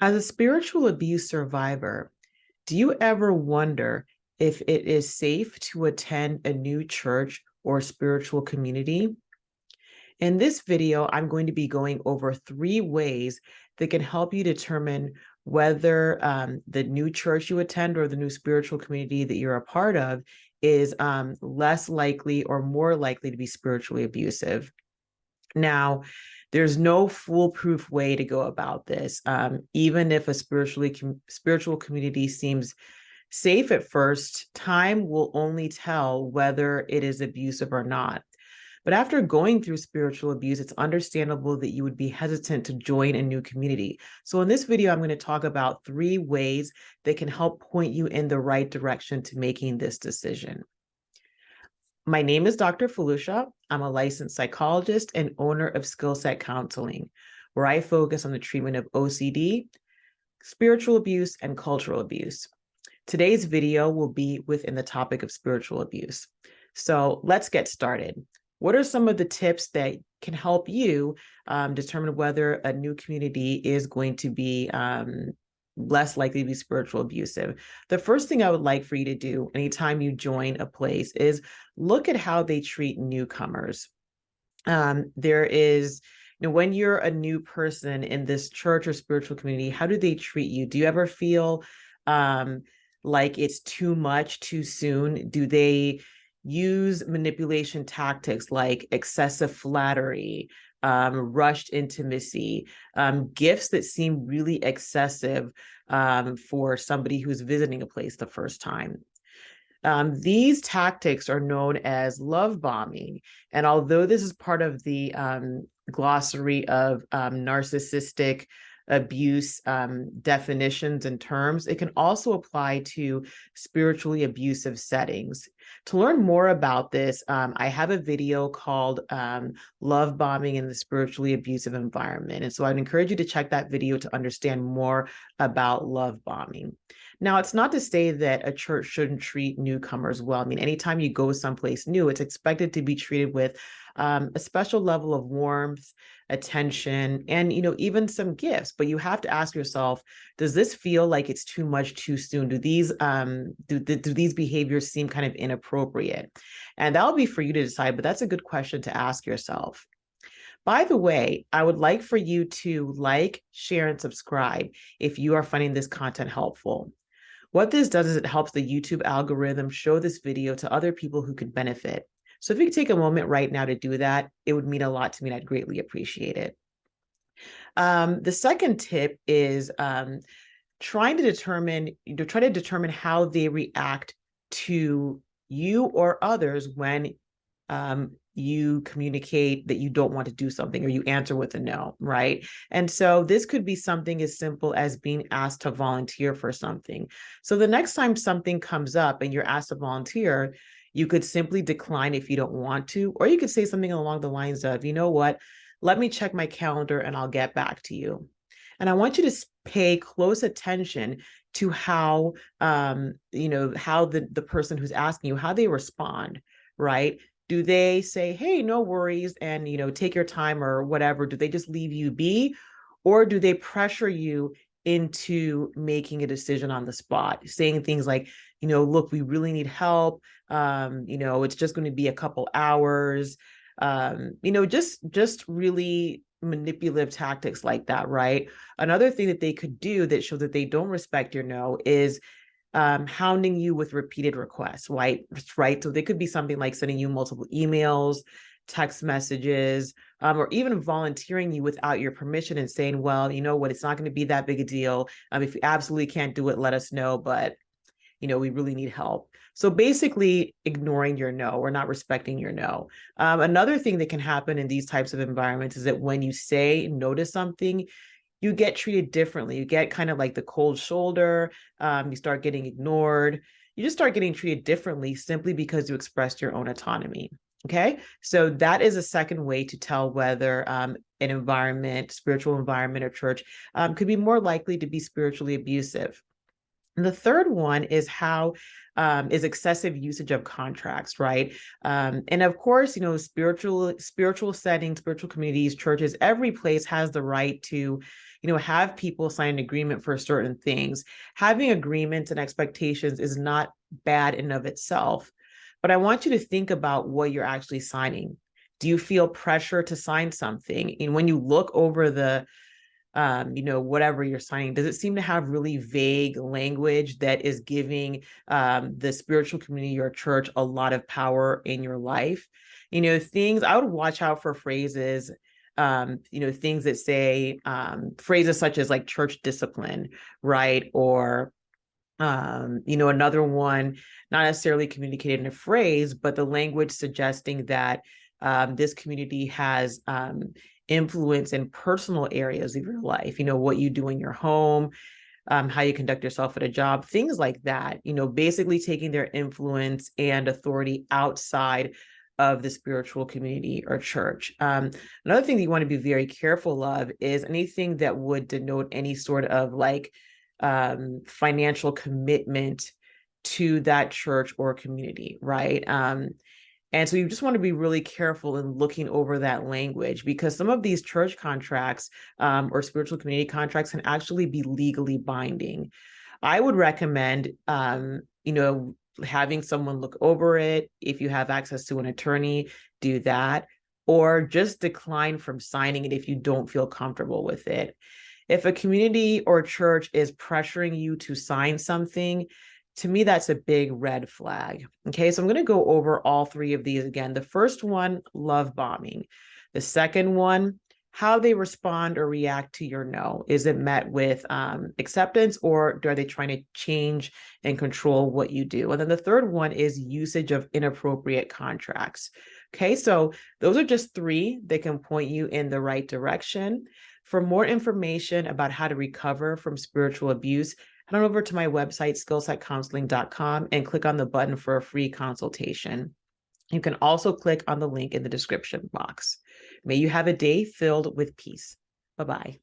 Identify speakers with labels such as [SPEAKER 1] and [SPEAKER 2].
[SPEAKER 1] As a spiritual abuse survivor, do you ever wonder if it is safe to attend a new church or spiritual community? In this video, I'm going to be going over 3 ways that can help you determine whether the new church you attend or the new spiritual community that you're a part of is less likely or more likely to be spiritually abusive. Now, there's no foolproof way to go about this. Even if a spiritual community seems safe at first, time will only tell whether it is abusive or not. But after going through spiritual abuse, it's understandable that you would be hesitant to join a new community. So in this video, I'm going to talk about 3 ways that can help point you in the right direction to making this decision. My name is Dr. Felucia. I'm a licensed psychologist and owner of Skillset Counseling, where I focus on the treatment of OCD, spiritual abuse, and cultural abuse. Today's video will be within the topic of spiritual abuse. So let's get started. What are some of the tips that can help you determine whether a new community is going to be less likely to be spiritual abusive? The first thing I would like for you to do anytime you join a place is look at how they treat newcomers. There is, when you're a new person in this church or spiritual community, how do they treat you? Do you ever feel like it's too much too soon? Do they use manipulation tactics like excessive flattery, rushed intimacy, gifts that seem really excessive for somebody who's visiting a place the first time? These tactics are known as love bombing. And although this is part of the glossary of narcissistic abuse definitions and terms, it can also apply to spiritually abusive settings. To learn more about this, I have a video called Love Bombing in the Spiritually Abusive Environment. And so I'd encourage you to check that video to understand more about love bombing. Now, it's not to say that a church shouldn't treat newcomers well. I mean, anytime you go someplace new, it's expected to be treated with a special level of warmth, attention, and even some gifts. But you have to ask yourself, does this feel like it's too much too soon? Do these behaviors seem kind of inappropriate? And that'll be for you to decide, but that's a good question to ask yourself. By the way, I would like for you to like, share, and subscribe if you are finding this content helpful. What this does is it helps the YouTube algorithm show this video to other people who could benefit. So if you could take a moment right now to do that, it would mean a lot to me and I'd greatly appreciate it. The second tip is try to determine how they react to you or others when you communicate that you don't want to do something or you answer with a no, right? And so this could be something as simple as being asked to volunteer for something. So the next time something comes up and you're asked to volunteer, you could simply decline if you don't want to, or you could say something along the lines of, you know what, let me check my calendar and I'll get back to you. And I want you to pay close attention to how, how the person who's asking you, how they respond, right? Do they say, hey, no worries, and take your time or whatever? Do they just leave you be? Or do they pressure you into making a decision on the spot, saying things like, look, we really need help. It's just going to be a couple hours. Just really manipulative tactics like that, right? Another thing that they could do that shows that they don't respect your no is hounding you with repeated requests, right? So they could be something like sending you multiple emails, text messages, or even volunteering you without your permission and saying, well, you know what, it's not going to be that big a deal. If you absolutely can't do it, let us know, but we really need help. So basically ignoring your no or not respecting your no. Another thing that can happen in these types of environments is that when you say no to something, you get treated differently. You get kind of like the cold shoulder. You start getting ignored. You just start getting treated differently simply because you expressed your own autonomy. Okay, so that is a second way to tell whether an environment, spiritual environment or church, could be more likely to be spiritually abusive. And the third one is how is excessive usage of contracts, right? And of course, spiritual settings, spiritual communities, churches, every place has the right to, have people sign an agreement for certain things. Having agreements and expectations is not bad in and of itself, but I want you to think about what you're actually signing. Do you feel pressure to sign something? And when you look over whatever you're signing, does it seem to have really vague language that is giving the spiritual community or church a lot of power in your life? Things I would watch out for phrases, things that say phrases such as like church discipline, right? Or another one, not necessarily communicated in a phrase, but the language suggesting that this community has influence in personal areas of your life, what you do in your home, how you conduct yourself at a job, things like that, basically taking their influence and authority outside of the spiritual community or church. Another thing that you want to be very careful of is anything that would denote any sort of like financial commitment to that church or community, right? And so you just want to be really careful in looking over that language, because some of these church contracts or spiritual community contracts can actually be legally binding. I would recommend, having someone look over it. If you have access to an attorney, do that, or just decline from signing it if you don't feel comfortable with it. If a community or church is pressuring you to sign something, to me, that's a big red flag. Okay, so I'm going to go over all three of these again. The first one, love bombing. The second one, how they respond or react to your no. Is it met with acceptance, or are they trying to change and control what you do? And then the third one is usage of inappropriate contracts. Okay, so those are just three that can point you in the right direction. For more information about how to recover from spiritual abuse, head on over to my website, skillsetcounseling.com, and click on the button for a free consultation. You can also click on the link in the description box. May you have a day filled with peace. Bye-bye.